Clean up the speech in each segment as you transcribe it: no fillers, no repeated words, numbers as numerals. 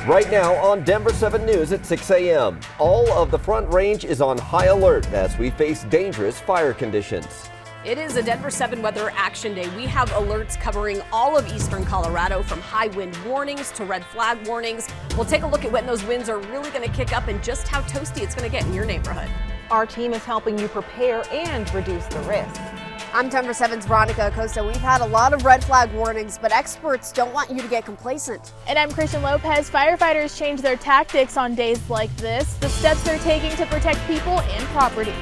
Right now on Denver 7 News at 6 a.m. All of the Front Range is on high alert as we face dangerous fire conditions. It is a Denver 7 weather action day. We have alerts covering all of eastern Colorado, from high wind warnings to red flag warnings. We'll take a look at when those winds are really going to kick up and just how toasty it's going to get in your neighborhood. Our team is helping you prepare and reduce the risk. I'm Denver 7's Veronica Acosta. We've had a lot of red flag warnings, but experts don't want you to get complacent. And I'm Christian Lopez. Firefighters change their tactics on days like this. The steps they're taking to protect people and property.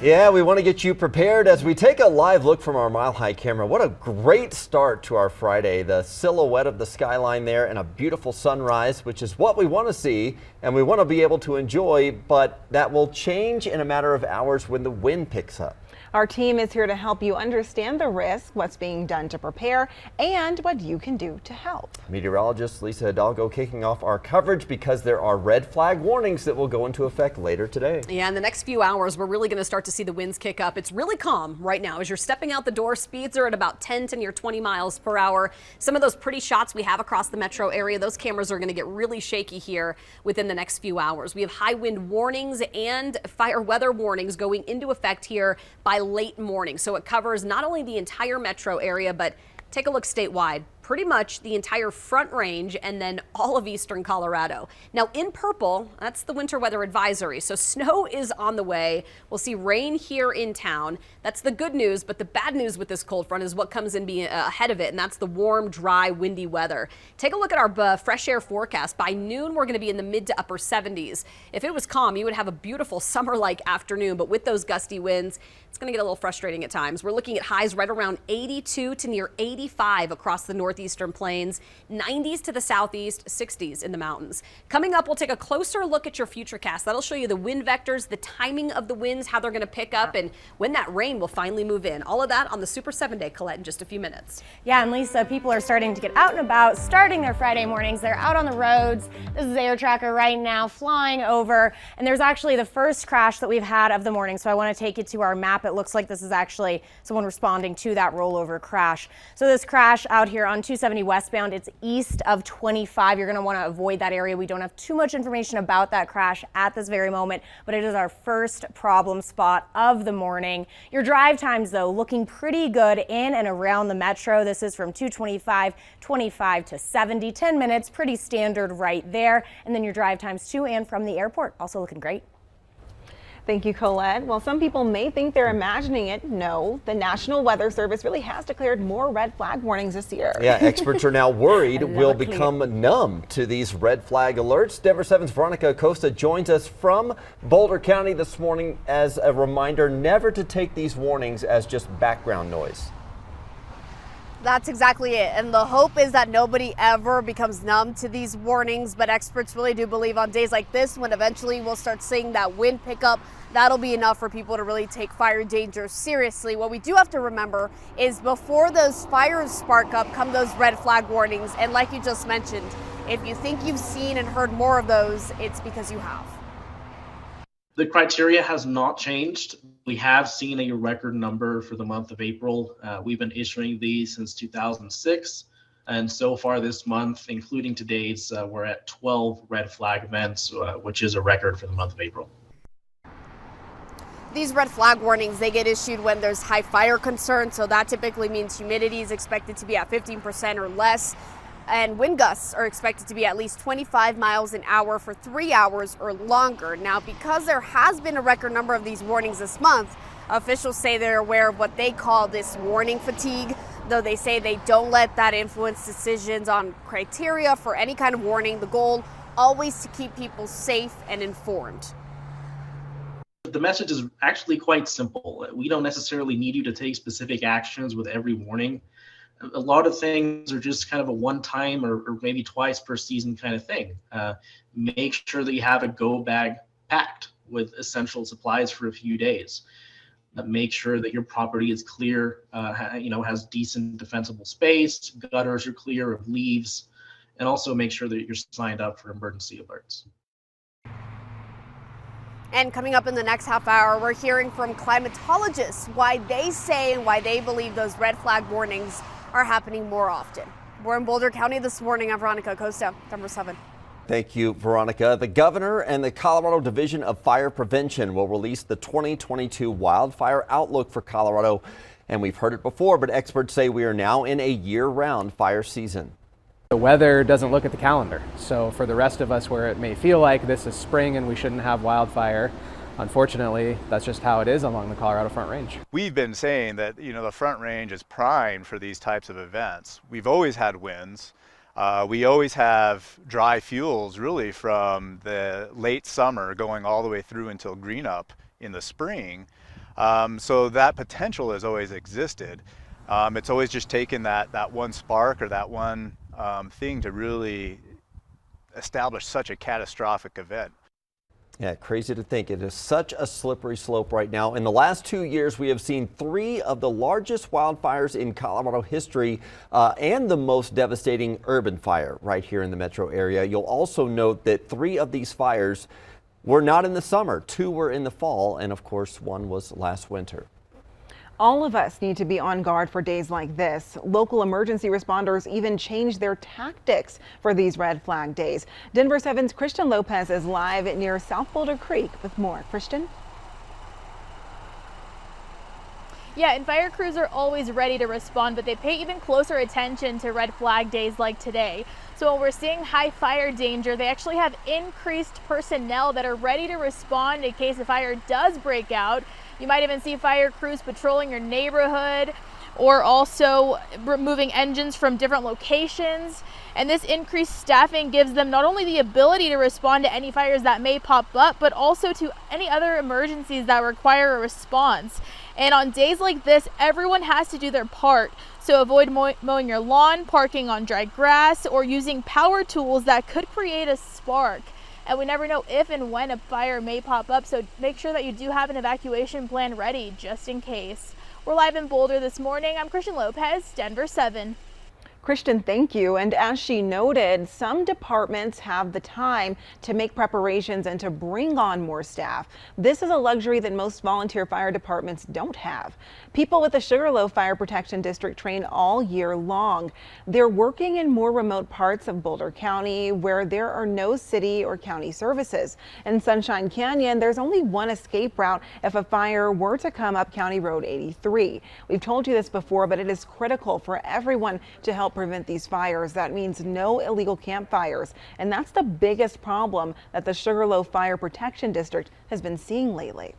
Yeah, we want to get you prepared as we take a live look from our Mile High camera. What a great start to our Friday. The silhouette of the skyline there and a beautiful sunrise, which is what we want to see and we want to be able to enjoy, but that will change in a matter of hours when the wind picks up. Our team is here to help you understand the risk, what's being done to prepare, and what you can do to help. Meteorologist Lisa Hidalgo kicking off our coverage because there are red flag warnings that will go into effect later today. Yeah, in the next few hours, we're really going to start to see the winds kick up. It's really calm right now. As you're stepping out the door, speeds are at about 10 to near 20 miles per hour. Some of those pretty shots we have across the metro area, those cameras are going to get really shaky here within the next few hours. We have high wind warnings and fire weather warnings going into effect here by late morning. So it covers not only the entire metro area, but take a look statewide. Pretty much the entire Front Range and then all of eastern Colorado. Now in purple, that's the winter weather advisory. So snow is on the way. We'll see rain here in town. That's the good news, but the bad news with this cold front is what comes in ahead of it, and that's the warm, dry, windy weather. Take a look at our fresh air forecast. By noon, we're going to be in the mid to upper 70s. If it was calm, you would have a beautiful summer-like afternoon, but with those gusty winds, it's going to get a little frustrating at times. We're looking at highs right around 82 to near 85 across the northeastern plains, 90s to the southeast, 60s in the mountains. Coming up, we'll take a closer look at your futurecast. That'll show you the wind vectors, the timing of the winds, how they're going to pick up, and when that rain will finally move in. All of that on the Super 7 Day, Colette, in just a few minutes. Yeah, and Lisa, people are starting to get out and about, starting their Friday mornings. They're out on the roads. This is Air Tracker right now flying over, and there's actually the first crash that we've had of the morning. So I want to take you to our map. It looks like this is actually someone responding to that rollover crash. So this crash out here on 270 westbound, it's east of 25. You're going to want to avoid that area. We don't have too much information about that crash at this very moment, but it is our first problem spot of the morning. Your drive times, though, looking pretty good in and around the metro. This is from 225 to 70, 10 minutes, pretty standard right there. And then your drive times to and from the airport, also looking great. Thank you, Colette. Well, some people may think they're imagining it. No, the National Weather Service really has declared more red flag warnings this year. Yeah, experts are now worried we'll become numb to these red flag alerts. Denver 7's Veronica Acosta joins us from Boulder County this morning as a reminder never to take these warnings as just background noise. That's exactly it. And the hope is that nobody ever becomes numb to these warnings. But experts really do believe on days like this, when eventually we'll start seeing that wind pick up, that'll be enough for people to really take fire danger seriously. What we do have to remember is before those fires spark up come those red flag warnings. And like you just mentioned, if you think you've seen and heard more of those, it's because you have. The criteria has not changed. We have seen a record number for the month of April. We've been issuing these since 2006. And so far this month, including today's, we're at 12 red flag events, which is a record for the month of April. These red flag warnings, they get issued when there's high fire concern. So that typically means humidity is expected to be at 15% or less. And wind gusts are expected to be at least 25 miles an hour for 3 hours or longer. Now, because there has been a record number of these warnings this month, officials say they're aware of what they call this warning fatigue, though they say they don't let that influence decisions on criteria for any kind of warning. The goal always to keep people safe and informed. The message is actually quite simple. We don't necessarily need you to take specific actions with every warning. A lot of things are just kind of a one-time or maybe twice per season kind of thing. Make sure that you have a go bag packed with essential supplies for a few days. Make sure that your property is clear, has decent defensible space, gutters are clear of leaves, and also make sure that you're signed up for emergency alerts. And coming up in the next half hour, we're hearing from climatologists why they say and why they believe those red flag warnings are happening more often. We're in Boulder County this morning. I'm Veronica Costa, number 7. Thank you, Veronica. The governor and the Colorado Division of Fire Prevention will release the 2022 wildfire outlook for Colorado. And we've heard it before, but experts say we are now in a year-round fire season. The weather doesn't look at the calendar. So for the rest of us where it may feel like this is spring and we shouldn't have wildfire, unfortunately, that's just how it is along the Colorado Front Range. We've been saying that, the Front Range is primed for these types of events. We've always had winds. We always have dry fuels really from the late summer going all the way through until green up in the spring. So that potential has always existed. It's always just taken that one spark or that one thing to really establish such a catastrophic event. Yeah, crazy to think. It is such a slippery slope right now. In the last 2 years, we have seen 3 of the largest wildfires in Colorado history and the most devastating urban fire right here in the metro area. You'll also note that 3 of these fires were not in the summer. 2 were in the fall, and of course, 1 was last winter. All of us need to be on guard for days like this. Local emergency responders even changed their tactics for these red flag days. Denver 7's Christian Lopez is live near South Boulder Creek with more. Christian? Yeah, and fire crews are always ready to respond, but they pay even closer attention to red flag days like today. So when we're seeing high fire danger, they actually have increased personnel that are ready to respond in case a fire does break out. You might even see fire crews patrolling your neighborhood or also removing engines from different locations. And this increased staffing gives them not only the ability to respond to any fires that may pop up, but also to any other emergencies that require a response. And on days like this, everyone has to do their part. So avoid mowing your lawn, parking on dry grass, or using power tools that could create a spark. And we never know if and when a fire may pop up, so make sure that you do have an evacuation plan ready just in case. We're live in Boulder this morning. I'm Christian Lopez, Denver 7. Christian, thank you. And as she noted, some departments have the time to make preparations and to bring on more staff. This is a luxury that most volunteer fire departments don't have. People with the Sugarloaf Fire Protection District train all year long. They're working in more remote parts of Boulder County where there are no city or county services. In Sunshine Canyon, there's only one escape route if a fire were to come up County Road 83. We've told you this before, but it is critical for everyone to help prevent these fires. That means no illegal campfires. And that's the biggest problem that the Sugarloaf Fire Protection District has been seeing lately.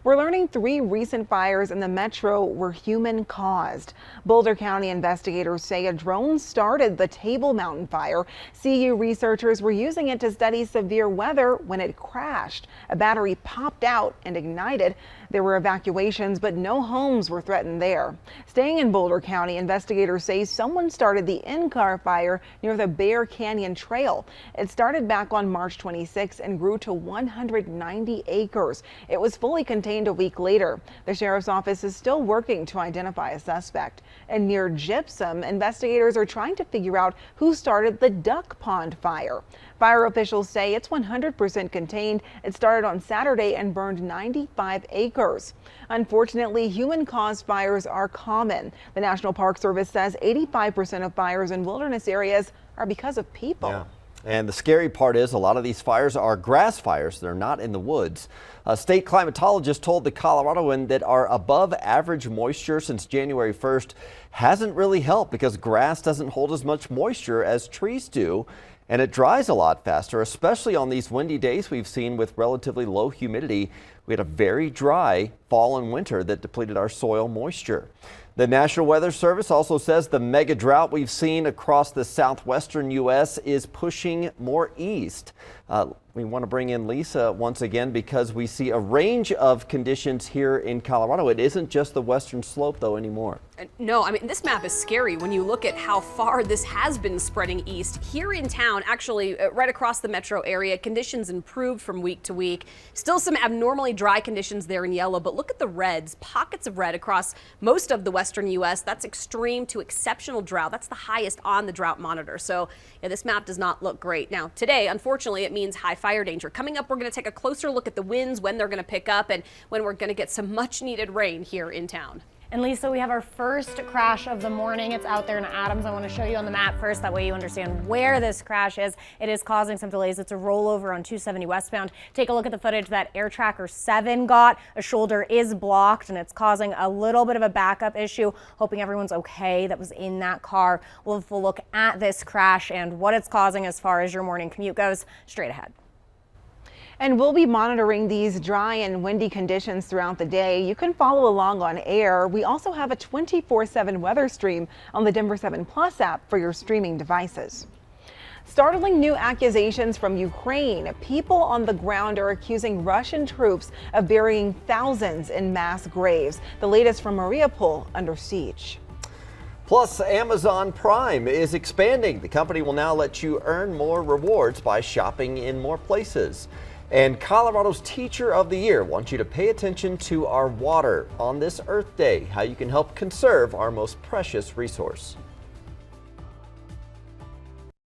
We're learning 3 recent fires in the metro were human caused. Boulder County investigators say a drone started the Table Mountain fire. CU researchers were using it to study severe weather when it crashed. A battery popped out and ignited. There were evacuations, but no homes were threatened there. Staying in Boulder County, investigators say someone started the in-car fire near the Bear Canyon Trail. It started back on March 26 and grew to 190 acres. It was fully contained a week later. The sheriff's office is still working to identify a suspect. And near Gypsum, investigators are trying to figure out who started the Duck Pond fire. Fire officials say it's 100% contained. It started on Saturday and burned 95 acres. Unfortunately, human-caused fires are common. The National Park Service says 85% of fires in wilderness areas are because of people. Yeah. And the scary part is a lot of these fires are grass fires. They're not in the woods. A state climatologist told the Coloradoan that our above average moisture since January 1st hasn't really helped because grass doesn't hold as much moisture as trees do. And it dries a lot faster, especially on these windy days we've seen with relatively low humidity. We had a very dry fall and winter that depleted our soil moisture. The National Weather Service also says the mega drought we've seen across the southwestern U.S. is pushing more east. We want to bring in Lisa once again because we see a range of conditions here in Colorado. It isn't just the western slope, though, anymore. No, I mean, this map is scary when you look at how far this has been spreading east. Here in town, actually, right across the metro area, conditions improved from week to week. Still some abnormally dry conditions there in yellow, but look at the reds, pockets of red across most of the western U.S. That's extreme to exceptional drought. That's the highest on the drought monitor. So yeah, this map does not look great. Now, today, unfortunately, it means high fire danger. Coming up, we're going to take a closer look at the winds, when they're going to pick up, and when we're going to get some much needed rain here in town. And Lisa, we have our first crash of the morning. It's out there in Adams. I want to show you on the map first, that way you understand where this crash is. It is causing some delays. It's a rollover on 270 westbound. Take a look at the footage that Air Tracker 7 got. A shoulder is blocked and it's causing a little bit of a backup issue. Hoping everyone's okay that was in that car. We'll have a full look at this crash and what it's causing as far as your morning commute goes straight ahead. And we'll be monitoring these dry and windy conditions throughout the day. You can follow along on air. We also have a 24/7 weather stream on the Denver 7 Plus app for your streaming devices. Startling new accusations from Ukraine. People on the ground are accusing Russian troops of burying thousands in mass graves. The latest from Mariupol under siege. Plus, Amazon Prime is expanding. The company will now let you earn more rewards by shopping in more places. And Colorado's Teacher of the Year wants you to pay attention to our water on this Earth Day, how you can help conserve our most precious resource.